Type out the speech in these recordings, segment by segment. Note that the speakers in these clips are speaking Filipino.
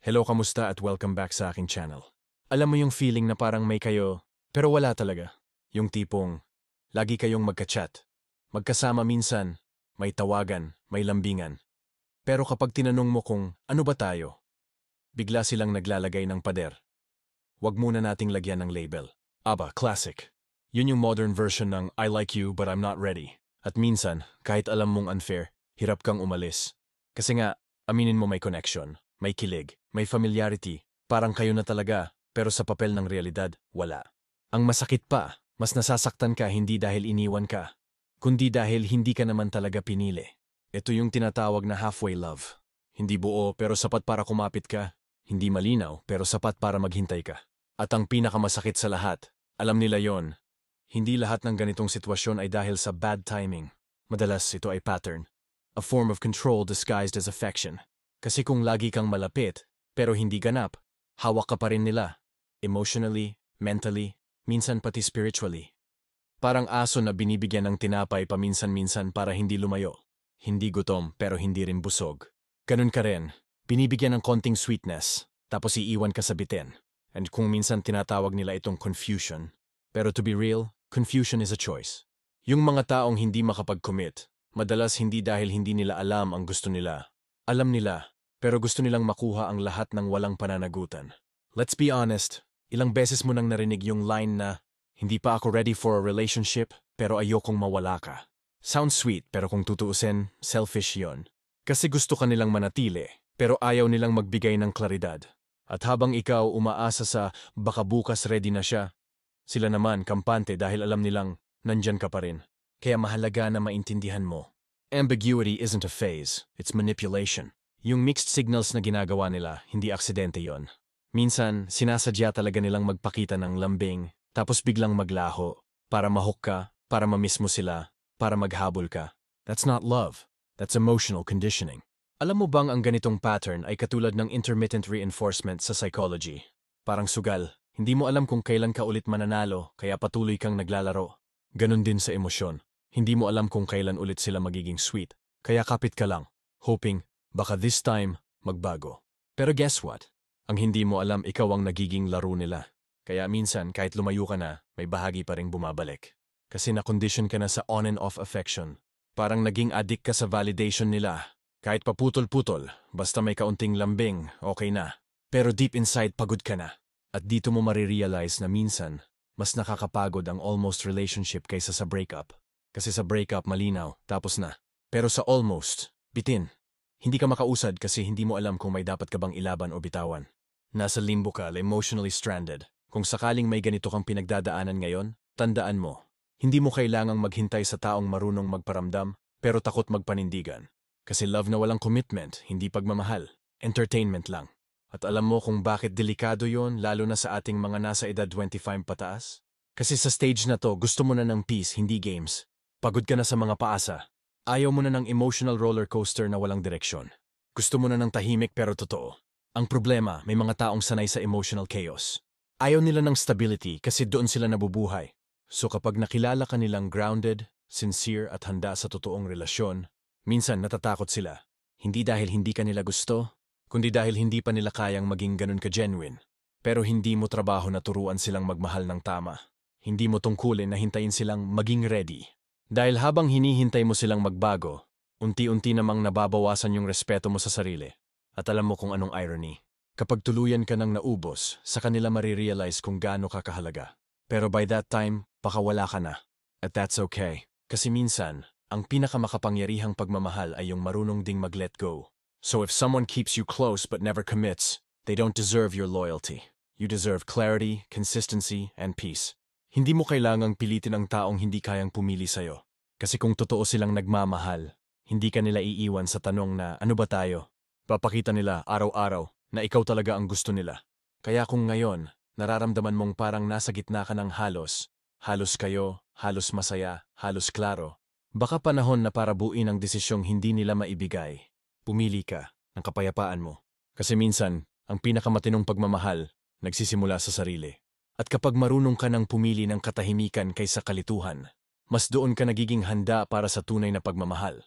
Hello, kamusta at welcome back sa aking channel. Alam mo yung feeling na parang may kayo, pero wala talaga. Yung tipong, lagi kayong magka-chat. Magkasama minsan, may tawagan, may lambingan. Pero kapag tinanong mo kung ano ba tayo, bigla silang naglalagay ng pader. Huwag muna nating lagyan ng label. Aba, classic. Yun yung modern version ng I like you but I'm not ready. At minsan, kahit alam mong unfair, hirap kang umalis. Kasi nga, aminin mo may connection. May kilig, may familiarity, parang kayo na talaga, pero sa papel ng realidad, wala. Ang masakit pa, mas nasasaktan ka hindi dahil iniwan ka, kundi dahil hindi ka naman talaga pinili. Ito yung tinatawag na halfway love. Hindi buo pero sapat para kumapit ka, hindi malinaw pero sapat para maghintay ka. At ang pinakamasakit sa lahat, alam nila yon. Hindi lahat ng ganitong sitwasyon ay dahil sa bad timing. Madalas ito ay pattern. A form of control disguised as affection. Kasi kung lagi kang malapit, pero hindi ganap, hawak ka pa rin nila. Emotionally, mentally, minsan pati spiritually. Parang aso na binibigyan ng tinapay paminsan-minsan para hindi lumayo. Hindi gutom pero hindi rin busog. Ganun ka rin, binibigyan ng konting sweetness, tapos iiwan ka sa bitin. And kung minsan tinatawag nila itong confusion. Pero to be real, confusion is a choice. Yung mga taong hindi makapag-commit, madalas hindi dahil hindi nila alam ang gusto nila. Alam nila, pero gusto nilang makuha ang lahat ng walang pananagutan. Let's be honest, ilang beses mo nang narinig yung line na, hindi pa ako ready for a relationship, pero ayokong mawala ka. Sounds sweet, pero kung tutuusin, selfish yon. Kasi gusto ka nilang manatili, pero ayaw nilang magbigay ng klaridad. At habang ikaw umaasa sa baka bukas ready na siya, sila naman kampante dahil alam nilang nandyan ka pa rin. Kaya mahalaga na maintindihan mo. Ambiguity isn't a phase, it's manipulation. Yung mixed signals na ginagawa nila, hindi aksidente yon. Minsan, sinasadya talaga nilang magpakita ng lambing, tapos biglang maglaho, para mahook ka, para mamiss mo sila, para maghabol ka. That's not love. That's emotional conditioning. Alam mo bang ang ganitong pattern ay katulad ng intermittent reinforcement sa psychology? Parang sugal, hindi mo alam kung kailan ka ulit mananalo, kaya patuloy kang naglalaro. Ganon din sa emosyon. Hindi mo alam kung kailan ulit sila magiging sweet, kaya kapit ka lang, hoping, baka this time, magbago. Pero guess what? Ang hindi mo alam ikaw ang nagiging laro nila. Kaya minsan kahit lumayo ka na, may bahagi pa ring bumabalik. Kasi na-condition ka na sa on and off affection. Parang naging addict ka sa validation nila. Kahit paputol-putol, basta may kaunting lambing, okay na. Pero deep inside pagod ka na. At dito mo marirealize na minsan, mas nakakapagod ang almost relationship kaysa sa breakup. Kasi sa breakup malinaw, tapos na. Pero sa almost, bitin. Hindi ka makausad kasi hindi mo alam kung may dapat ka bang ilaban o bitawan. Nasa limbo ka, emotionally stranded. Kung sakaling may ganito kang pinagdadaanan ngayon, tandaan mo. Hindi mo kailangang maghintay sa taong marunong magparamdam, pero takot magpanindigan. Kasi love na walang commitment, hindi pagmamahal. Entertainment lang. At alam mo kung bakit delikado yon, lalo na sa ating mga nasa edad 25 pataas? Kasi sa stage na to, gusto mo na ng peace, hindi games. Pagod ka na sa mga paasa. Ayaw mo na ng emotional roller coaster na walang direksyon. Gusto mo na ng tahimik pero totoo. Ang problema, may mga taong sanay sa emotional chaos. Ayaw nila ng stability kasi doon sila nabubuhay. So kapag nakilala ka nilang grounded, sincere at handa sa totoong relasyon, minsan natatakot sila. Hindi dahil hindi ka nila gusto, kundi dahil hindi pa nila kayang maging ganun ka-genuine. Pero hindi mo trabaho na turuan silang magmahal ng tama. Hindi mo tungkulin na hintayin silang maging ready. Dahil habang hinihintay mo silang magbago, unti-unti namang nababawasan yung respeto mo sa sarili. At alam mo kung anong irony. Kapag tuluyan ka nang naubos, sa kanila marirealize kung gaano ka kahalaga. Pero by that time, pakawala ka na. At that's okay. Kasi minsan, ang pinakamakapangyarihang pagmamahal ay yung marunong ding mag-let go. So if someone keeps you close but never commits, they don't deserve your loyalty. You deserve clarity, consistency, and peace. Hindi mo kailangang pilitin ang taong hindi kayang pumili sa'yo. Kasi kung totoo silang nagmamahal, hindi ka nila iiwan sa tanong na ano ba tayo? Papakita nila araw-araw na ikaw talaga ang gusto nila. Kaya kung ngayon, nararamdaman mong parang nasa gitna ka ng halos kayo, halos masaya, halos klaro, baka panahon na para buuin ang desisyong hindi nila maibigay. Pumili ka ng kapayapaan mo. Kasi minsan, ang pinakamatinong pagmamahal, nagsisimula sa sarili. At kapag marunong ka ng pumili ng katahimikan kaysa kalituhan, mas doon ka nagiging handa para sa tunay na pagmamahal.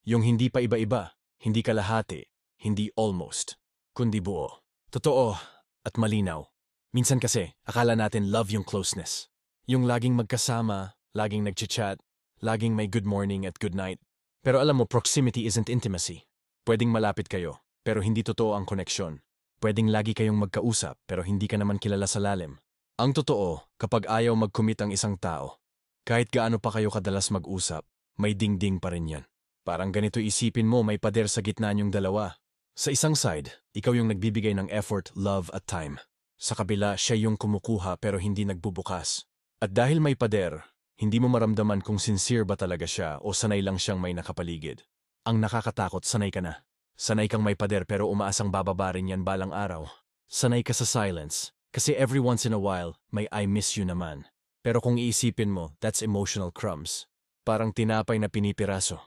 Yung hindi pa iba-iba, hindi kalahati, hindi almost, kundi buo. Totoo at malinaw. Minsan kasi, akala natin love yung closeness. Yung laging magkasama, laging nagchat-chat, laging may good morning at good night. Pero alam mo, proximity isn't intimacy. Pwedeng malapit kayo, pero hindi totoo ang koneksyon. Pwedeng lagi kayong magkausap, pero hindi ka naman kilala sa lalim. Ang totoo, kapag ayaw mag-commit ang isang tao, kahit gaano pa kayo kadalas mag-usap, may dingding pa rin yan. Parang ganito isipin mo, may pader sa gitna niyong dalawa. Sa isang side, ikaw yung nagbibigay ng effort, love at time. Sa kabila, siya yung kumukuha pero hindi nagbubukas. At dahil may pader, hindi mo maramdaman kung sincere ba talaga siya o sanay lang siyang may nakapaligid. Ang nakakatakot, sanay ka na. Sanay kang may pader pero umaasang bababa rin yan balang araw. Sanay ka sa silence, kasi every once in a while, may I miss you naman. Pero kung iisipin mo, that's emotional crumbs. Parang tinapay na pinipiraso.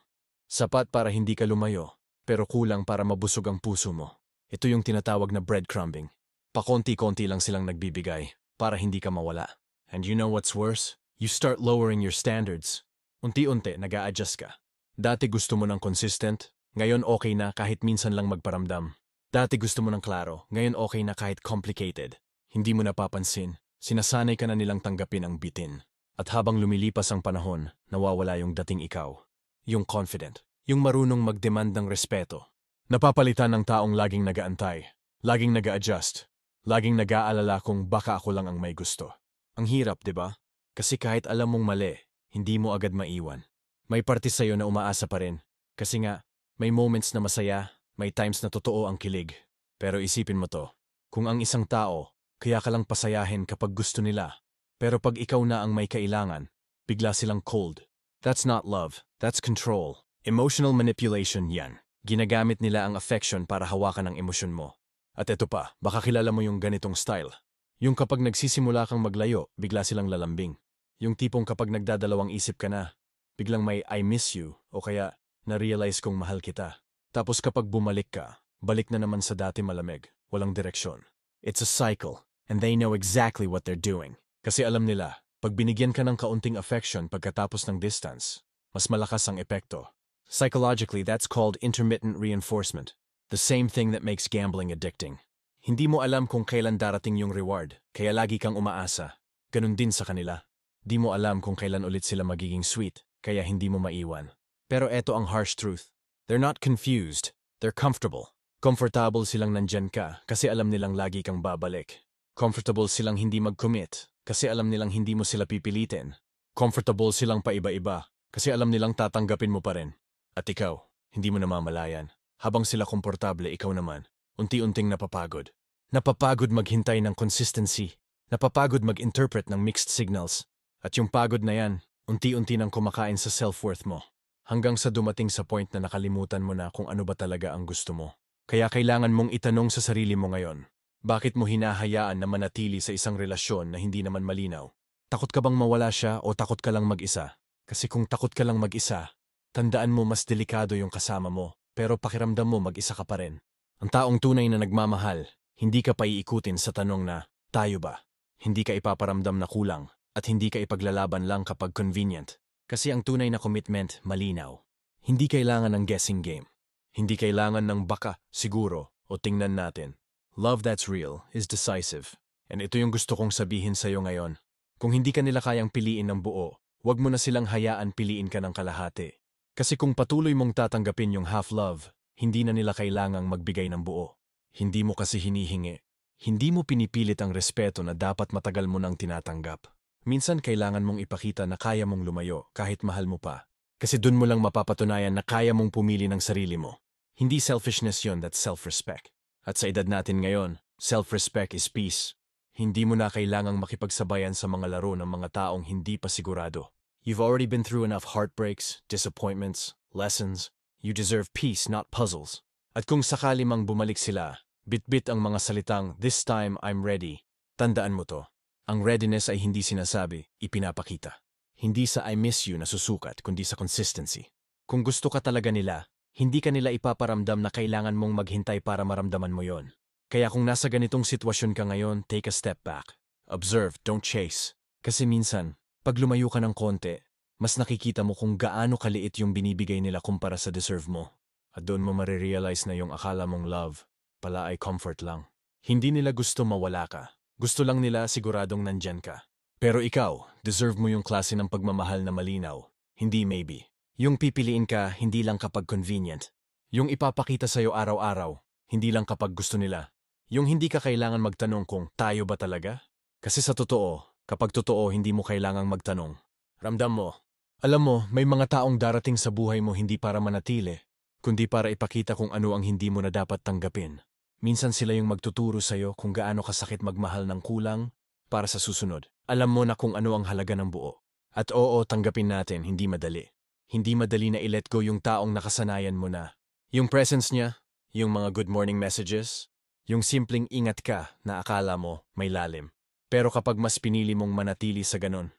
Sapat para hindi ka lumayo, pero kulang para mabusog ang puso mo. Ito yung tinatawag na breadcrumbing. Pakonti-konti lang silang nagbibigay para hindi ka mawala. And you know what's worse? You start lowering your standards. Unti-unti, nag-a-adjust ka. Dati gusto mo ng consistent, ngayon okay na kahit minsan lang magparamdam. Dati gusto mo ng klaro, ngayon okay na kahit complicated. Hindi mo napapansin, sinasanay ka na nilang tanggapin ang bitin. At habang lumilipas ang panahon, nawawala yung dating ikaw. Yung confident, yung marunong mag-demand ng respeto. Napapalitan ng taong laging nag-aantay, laging nag-a-adjust, laging nag-aalala kung baka ako lang ang may gusto. Ang hirap, di ba? Kasi kahit alam mong mali, hindi mo agad maiwan. May parte sa'yo na umaasa pa rin. Kasi nga, may moments na masaya, may times na totoo ang kilig. Pero isipin mo to, kung ang isang tao, kaya ka lang pasayahin kapag gusto nila. Pero pag ikaw na ang may kailangan, bigla silang cold. That's not love, that's control. Emotional manipulation yan. Ginagamit nila ang affection para hawakan ang emosyon mo. At eto pa, baka kilala mo yung ganitong style. Yung kapag nagsisimula kang maglayo, bigla silang lalambing. Yung tipong kapag nagdadalawang isip ka na, biglang may I miss you o kaya na-realize kong mahal kita. Tapos kapag bumalik ka, balik na naman sa dati malamig, walang direksyon. It's a cycle, and they know exactly what they're doing. Kasi alam nila, pag binigyan ka ng kaunting affection pagkatapos ng distance, mas malakas ang epekto. Psychologically, that's called intermittent reinforcement. The same thing that makes gambling addicting. Hindi mo alam kung kailan darating yung reward, kaya lagi kang umaasa. Ganun din sa kanila. Di mo alam kung kailan ulit sila magiging sweet, kaya hindi mo maiwan. Pero eto ang harsh truth. They're not confused. They're comfortable. Comfortable silang nandyan ka kasi alam nilang lagi kang babalik. Comfortable silang hindi mag-commit kasi alam nilang hindi mo sila pipilitin. Comfortable silang paiba-iba kasi alam nilang tatanggapin mo pa rin. At ikaw, hindi mo namamalayan. Habang sila komportable, ikaw naman, unti-unting napapagod. Napapagod maghintay ng consistency. Napapagod mag-interpret ng mixed signals. At yung pagod na yan, unti-unti nang kumakain sa self-worth mo. Hanggang sa dumating sa point na nakalimutan mo na kung ano ba talaga ang gusto mo. Kaya kailangan mong itanong sa sarili mo ngayon, bakit mo hinahayaan na manatili sa isang relasyon na hindi naman malinaw? Takot ka bang mawala siya o takot ka lang mag-isa? Kasi kung takot ka lang mag-isa, tandaan mo mas delikado yung kasama mo, pero pakiramdam mo mag-isa ka pa rin. Ang taong tunay na nagmamahal, hindi ka paiikutin sa tanong na, tayo ba? Hindi ka ipaparamdam na kulang, at hindi ka ipaglalaban lang kapag convenient. Kasi ang tunay na commitment, malinaw. Hindi kailangan ng guessing game. Hindi kailangan ng baka, siguro, o tingnan natin. Love that's real is decisive. And ito yung gusto kong sabihin sa'yo ngayon. Kung hindi ka nila kayang piliin ng buo, huwag mo na silang hayaan piliin ka ng kalahati. Kasi kung patuloy mong tatanggapin yung half-love, hindi na nila kailangang magbigay ng buo. Hindi mo kasi hinihingi. Hindi mo pinipilit ang respeto na dapat matagal mo nang tinatanggap. Minsan kailangan mong ipakita na kaya mong lumayo kahit mahal mo pa. Kasi dun mo lang mapapatunayan na kaya mong pumili ng sarili mo. Hindi selfishness yon, that's self-respect. At sa edad natin ngayon, self-respect is peace. Hindi mo na kailangang makipagsabayan sa mga laro ng mga taong hindi pa sigurado. You've already been through enough heartbreaks, disappointments, lessons. You deserve peace, not puzzles. At kung sakali mang bumalik sila, bit-bit ang mga salitang, "This time I'm ready." Tandaan mo to. Ang readiness ay hindi sinasabi, ipinapakita. Hindi sa I miss you na susukat, kundi sa consistency. Kung gusto ka talaga nila, hindi ka nila ipaparamdam na kailangan mong maghintay para maramdaman mo yon. Kaya kung nasa ganitong sitwasyon ka ngayon, take a step back. Observe, don't chase. Kasi minsan, pag lumayo ka ng konti, mas nakikita mo kung gaano kaliit yung binibigay nila kumpara sa deserve mo. At doon mo marirealize na yung akala mong love, pala ay comfort lang. Hindi nila gusto mawala ka. Gusto lang nila siguradong nandyan ka. Pero ikaw, deserve mo yung klase ng pagmamahal na malinaw. Hindi maybe. Yung pipiliin ka hindi lang kapag convenient. Yung ipapakita sa'yo araw-araw, hindi lang kapag gusto nila. Yung hindi ka kailangan magtanong kung tayo ba talaga? Kasi sa totoo, kapag totoo hindi mo kailangang magtanong. Ramdam mo. Alam mo, may mga taong darating sa buhay mo hindi para manatili, kundi para ipakita kung ano ang hindi mo na dapat tanggapin. Minsan sila yung magtuturo sa'yo kung gaano kasakit magmahal ng kulang para sa susunod. Alam mo na kung ano ang halaga ng buo. At oo, tanggapin natin, hindi madali. Hindi madali na i-let go yung taong nakasanayan mo na. Yung presence niya, yung mga good morning messages, yung simpleng ingat ka na akala mo may lalim. Pero kapag mas pinili mong manatili sa ganon,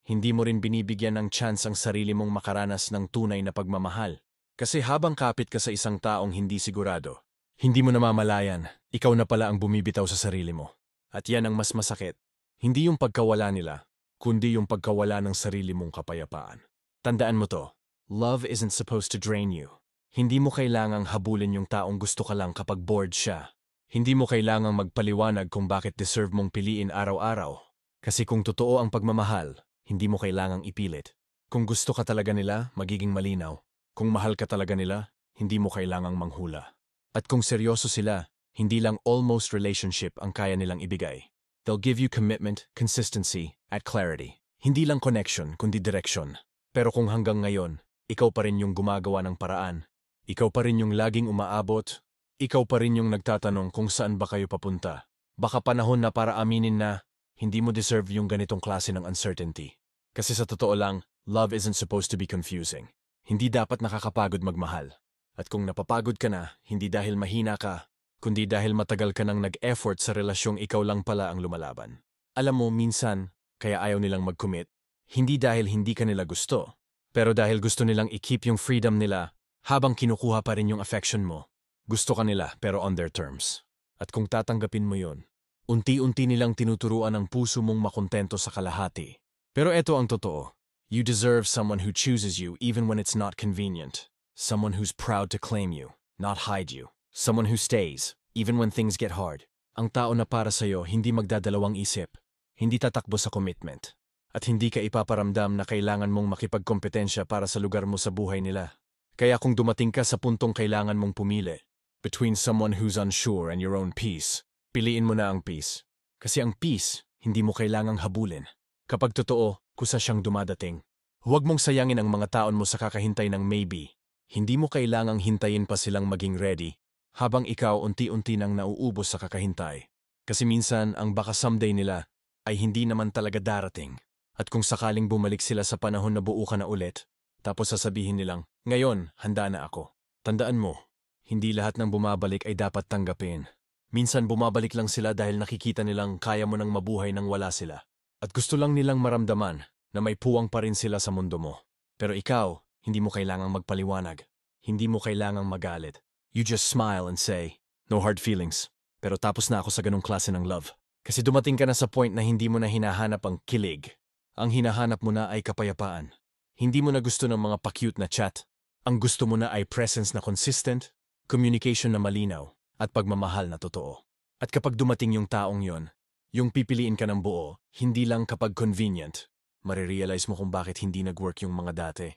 hindi mo rin binibigyan ng chance ang sarili mong makaranas ng tunay na pagmamahal. Kasi habang kapit ka sa isang taong hindi sigurado, hindi mo namamalayan, ikaw na pala ang bumibitaw sa sarili mo. At yan ang mas masakit. Hindi yung pagkawala nila, kundi yung pagkawala ng sarili mong kapayapaan. Tandaan mo to, love isn't supposed to drain you. Hindi mo kailangang habulin yung taong gusto ka lang kapag bored siya. Hindi mo kailangang magpaliwanag kung bakit deserve mong piliin araw-araw. Kasi kung totoo ang pagmamahal, hindi mo kailangang ipilit. Kung gusto ka talaga nila, magiging malinaw. Kung mahal ka talaga nila, hindi mo kailangang manghula. At kung seryoso sila, hindi lang almost relationship ang kaya nilang ibigay. They'll give you commitment, consistency, at clarity. Hindi lang connection, kundi direction. Pero kung hanggang ngayon, ikaw pa rin yung gumagawa ng paraan, ikaw pa rin yung laging umaabot, ikaw pa rin yung nagtatanong kung saan ba kayo papunta, baka panahon na para aminin na hindi mo deserve yung ganitong klase ng uncertainty. Kasi sa totoo lang, love isn't supposed to be confusing. Hindi dapat nakakapagod magmahal. At kung napapagod ka na, hindi dahil mahina ka, kundi dahil matagal ka nang nag-effort sa relasyong ikaw lang pala ang lumalaban. Alam mo, minsan, kaya ayaw nilang mag-commit, hindi dahil hindi ka nila gusto, pero dahil gusto nilang i-keep yung freedom nila habang kinukuha pa rin yung affection mo. Gusto ka nila pero on their terms. At kung tatanggapin mo yun, unti-unti nilang tinuturuan ang puso mong makontento sa kalahati. Pero eto ang totoo. You deserve someone who chooses you even when it's not convenient. Someone who's proud to claim you, not hide you. Someone who stays, even when things get hard. Ang tao na para sa'yo hindi magdadalawang isip, hindi tatakbo sa commitment, at hindi ka ipaparamdam na kailangan mong makipagkompetensya para sa lugar mo sa buhay nila. Kaya kung dumating ka sa puntong kailangan mong pumili, between someone who's unsure and your own peace, piliin mo na ang peace. Kasi ang peace, hindi mo kailangang habulin. Kapag totoo, kusa siyang dumadating. Huwag mong sayangin ang mga taon mo sa kakahintay ng maybe. Hindi mo kailangang hintayin pa silang maging ready, habang ikaw unti-unti nang nauubos sa kakahintay. Kasi minsan, ang baka someday nila ay hindi naman talaga darating. At kung sakaling bumalik sila sa panahon na buo ka na ulit, tapos sasabihin nilang, ngayon, handa na ako. Tandaan mo, hindi lahat ng bumabalik ay dapat tanggapin. Minsan bumabalik lang sila dahil nakikita nilang kaya mo nang mabuhay nang wala sila. At gusto lang nilang maramdaman na may puwang pa rin sila sa mundo mo. Pero ikaw, hindi mo kailangang magpaliwanag. Hindi mo kailangang magalit. You just smile and say, no hard feelings. Pero tapos na ako sa ganong klase ng love. Kasi dumating ka na sa point na hindi mo na hinahanap ang kilig. Ang hinahanap mo na ay kapayapaan. Hindi mo na gusto ng mga pa-cute na chat. Ang gusto mo na ay presence na consistent, communication na malinaw, at pagmamahal na totoo. At kapag dumating yung taong yon, yung pipiliin ka ng buo, hindi lang kapag convenient, marirealize mo kung bakit hindi nag-work yung mga dati.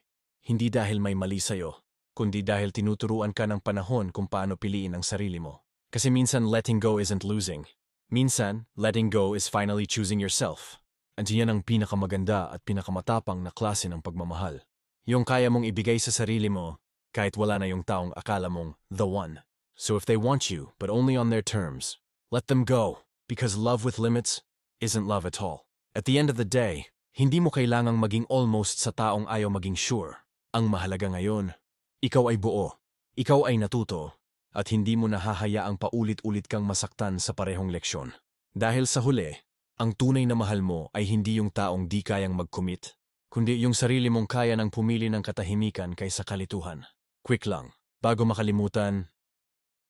Hindi dahil may mali sa'yo, kundi dahil tinuturuan ka ng panahon kung paano piliin ang sarili mo. Kasi minsan letting go isn't losing. Minsan, letting go is finally choosing yourself. At yan ang pinakamaganda at pinakamatapang na klase ng pagmamahal. Yung kaya mong ibigay sa sarili mo, kahit wala na yung taong akala mong the one. So if they want you, but only on their terms, let them go. Because love with limits isn't love at all. At the end of the day, hindi mo kailangang maging almost sa taong ayaw maging sure. Ang mahalaga ngayon, ikaw ay buo, ikaw ay natuto, at hindi mo nahahayaang paulit-ulit kang masaktan sa parehong leksyon. Dahil sa huli, ang tunay na mahal mo ay hindi yung taong di kayang mag-commit, kundi yung sarili mong kaya ng pumili ng katahimikan kaysa kalituhan. Quick lang, bago makalimutan,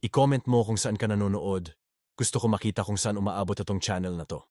i-comment mo kung saan ka nanonood. Gusto ko makita kung saan umaabot itong channel na to.